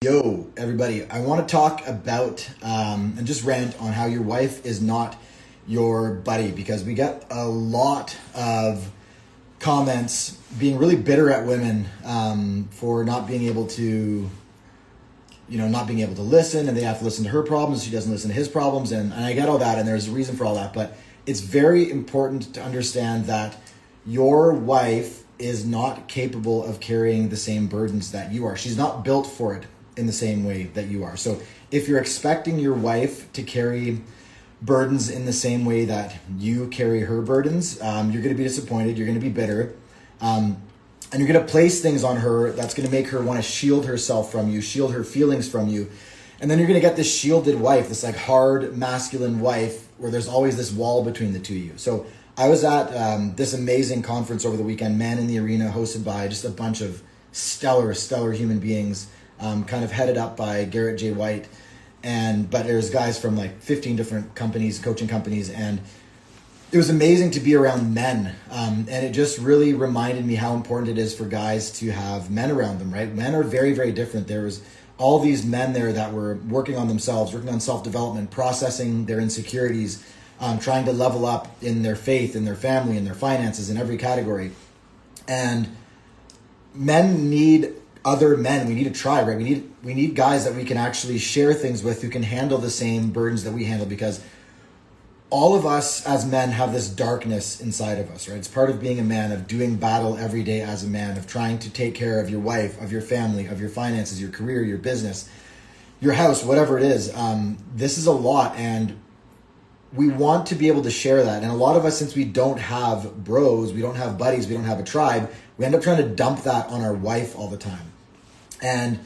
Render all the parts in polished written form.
Yo, everybody, I want to talk about and just rant on how your wife is not your buddy, because we get a lot of comments being really bitter at women for not being able to, not being able to listen, and they have to listen to her problems. She doesn't listen to his problems. And I get all that, and there's a reason for all that. But it's very important to understand that your wife is not capable of carrying the same burdens that you are. She's not built for it in the same way that you are. So if you're expecting your wife to carry burdens in the same way that you carry her burdens, you're going to be disappointed, you're going to be bitter, and you're going to place things on her that's going to make her want to shield herself from you, shield her feelings from you. And then you're going to get this shielded wife, this like hard masculine wife where there's always this wall between the two of you. So I was at this amazing conference over the weekend, Man in the Arena, hosted by just a bunch of stellar human beings, kind of headed up by Garrett J. White. But there's guys from like 15 different companies, coaching companies, and it was amazing to be around men. And it just really reminded me how important it is for guys to have men around them, right? Men are very, very different. There was all these men there that were working on themselves, working on self-development, processing their insecurities, trying to level up in their faith, in their family, in their finances, in every category. And men need other men. We need a tribe, right? We need guys that we can actually share things with, who can handle the same burdens that we handle, because all of us as men have this darkness inside of us, right? It's part of being a man, of doing battle every day as a man, of trying to take care of your wife, of your family, of your finances, your career, your business, your house, whatever it is. This is a lot, and we want to be able to share that. And a lot of us, since we don't have bros, we don't have buddies, we don't have a tribe, we end up trying to dump that on our wife all the time. And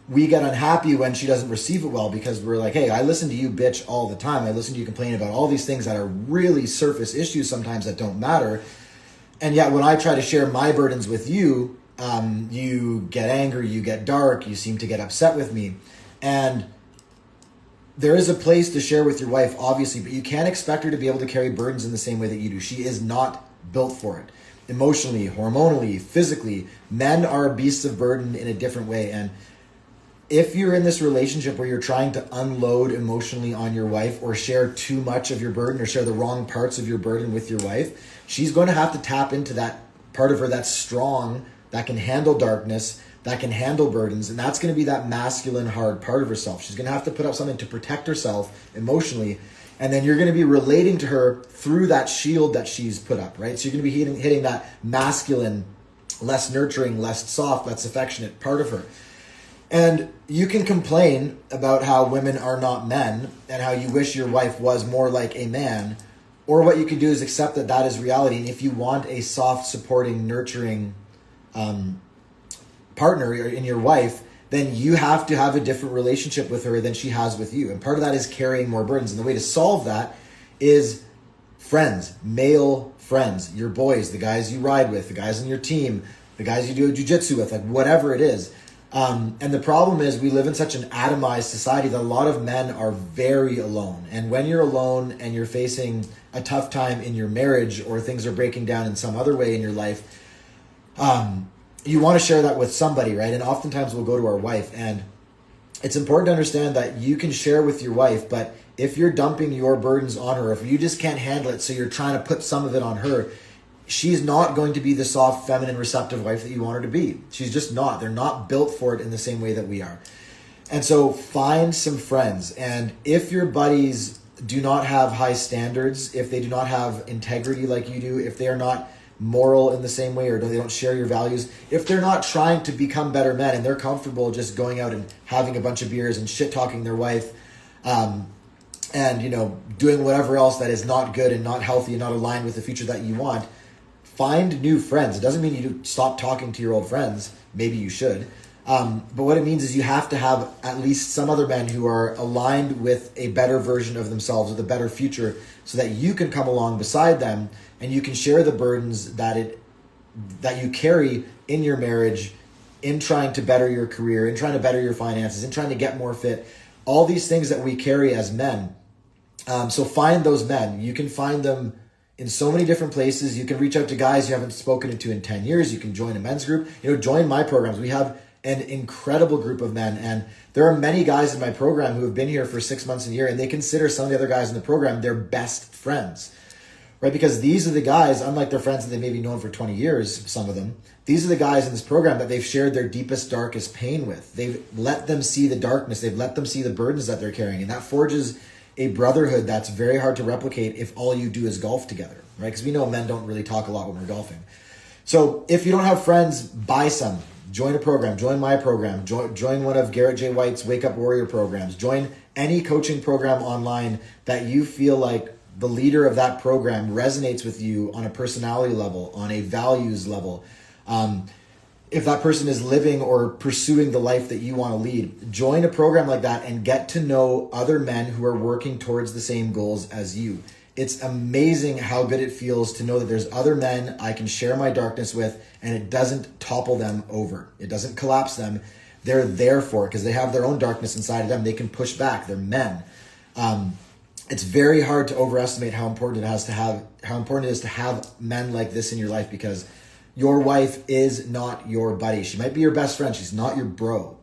we get unhappy when she doesn't receive it well, because we're like, hey, I listen to you bitch all the time. I listen to you complain about all these things that are really surface issues sometimes that don't matter. And yet when I try to share my burdens with you, you get angry, you get dark, you seem to get upset with me. And there is a place to share with your wife, obviously, but you can't expect her to be able to carry burdens in the same way that you do. She is not built for it. Emotionally, hormonally, physically, men are beasts of burden in a different way. And if you're in this relationship where you're trying to unload emotionally on your wife, or share too much of your burden, or share the wrong parts of your burden with your wife, she's going to have to tap into that part of her that's strong, that can handle darkness, that can handle burdens, and that's going to be that masculine, hard part of herself. She's going to have to put up something to protect herself emotionally, and then you're going to be relating to her through that shield that she's put up, right? So you're going to be hitting that masculine, less nurturing, less soft, less affectionate part of her. And you can complain about how women are not men and how you wish your wife was more like a man, or what you can do is accept that that is reality. And if you want a soft, supporting, nurturing partner in your wife, then you have to have a different relationship with her than she has with you. And part of that is carrying more burdens. And the way to solve that is friends, male friends, your boys, the guys you ride with, the guys on your team, the guys you do jiu-jitsu with, like whatever it is. And the problem is we live in such an atomized society that a lot of men are very alone. And when you're alone and you're facing a tough time in your marriage, or things are breaking down in some other way in your life, you want to share that with somebody, right? And oftentimes we'll go to our wife, and it's important to understand that you can share with your wife, but if you're dumping your burdens on her, if you just can't handle it, so you're trying to put some of it on her, she's not going to be the soft, feminine, receptive wife that you want her to be. She's just not. They're not built for it in the same way that we are. And so find some friends. And if your buddies do not have high standards, if they do not have integrity like you do, if they are not moral in the same way, or they don't share your values, if they're not trying to become better men and they're comfortable just going out and having a bunch of beers and shit talking their wife, and doing whatever else that is not good and not healthy and not aligned with the future that you want, find new friends. It doesn't mean you stop talking to your old friends. Maybe you should. But what it means is you have to have at least some other men who are aligned with a better version of themselves, with a better future, so that you can come along beside them and you can share the burdens that you carry in your marriage, in trying to better your career, in trying to better your finances, in trying to get more fit, all these things that we carry as men. So find those men. You can find them in so many different places. You can reach out to guys you haven't spoken to in 10 years. You can join a men's group. Join my programs. We have an incredible group of men. And there are many guys in my program who have been here for 6 months and a year, and they consider some of the other guys in the program their best friends, right? Because these are the guys, unlike their friends that they maybe known for 20 years, some of them, these are the guys in this program that they've shared their deepest, darkest pain with. They've let them see the darkness. They've let them see the burdens that they're carrying. And that forges a brotherhood that's very hard to replicate if all you do is golf together, right? Because we know men don't really talk a lot when we're golfing. So if you don't have friends, buy some. Join a program. Join my program. Join one of Garrett J. White's Wake Up Warrior programs. Join any coaching program online that you feel like the leader of that program resonates with you on a personality level, on a values level. If that person is living or pursuing the life that you want to lead, join a program like that and get to know other men who are working towards the same goals as you. It's amazing how good it feels to know that there's other men I can share my darkness with, and it doesn't topple them over. It doesn't collapse them. They're there for it because they have their own darkness inside of them. They can push back. They're men. It's very hard to overestimate how important it is to have men like this in your life, because your wife is not your buddy. She might be your best friend. She's not your bro.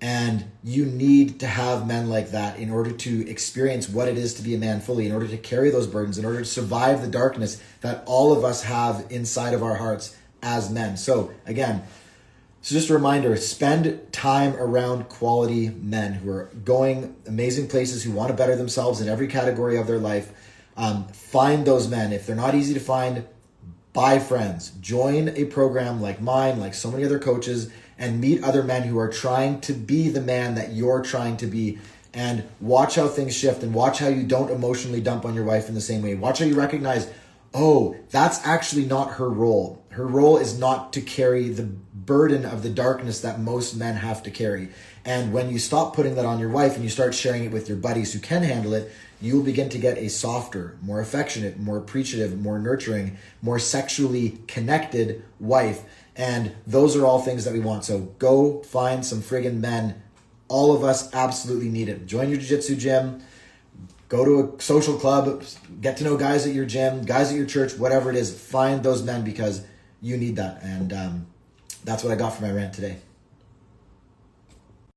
And you need to have men like that in order to experience what it is to be a man fully, in order to carry those burdens, in order to survive the darkness that all of us have inside of our hearts as men. So again, so just a reminder, spend time around quality men who are going amazing places, who want to better themselves in every category of their life. Find those men. If they're not easy to find, buy friends. Join a program like mine, like so many other coaches, and meet other men who are trying to be the man that you're trying to be, and watch how things shift, and watch how you don't emotionally dump on your wife in the same way. Watch how you recognize, oh, that's actually not her role. Her role is not to carry the burden of the darkness that most men have to carry. And when you stop putting that on your wife and you start sharing it with your buddies who can handle it, you will begin to get a softer, more affectionate, more appreciative, more nurturing, more sexually connected wife. And those are all things that we want. So go find some friggin' men. All of us absolutely need it. Join your jiu-jitsu gym. Go to a social club. Get to know guys at your gym, guys at your church, whatever it is. Find those men because you need that. And that's what I got for my rant today.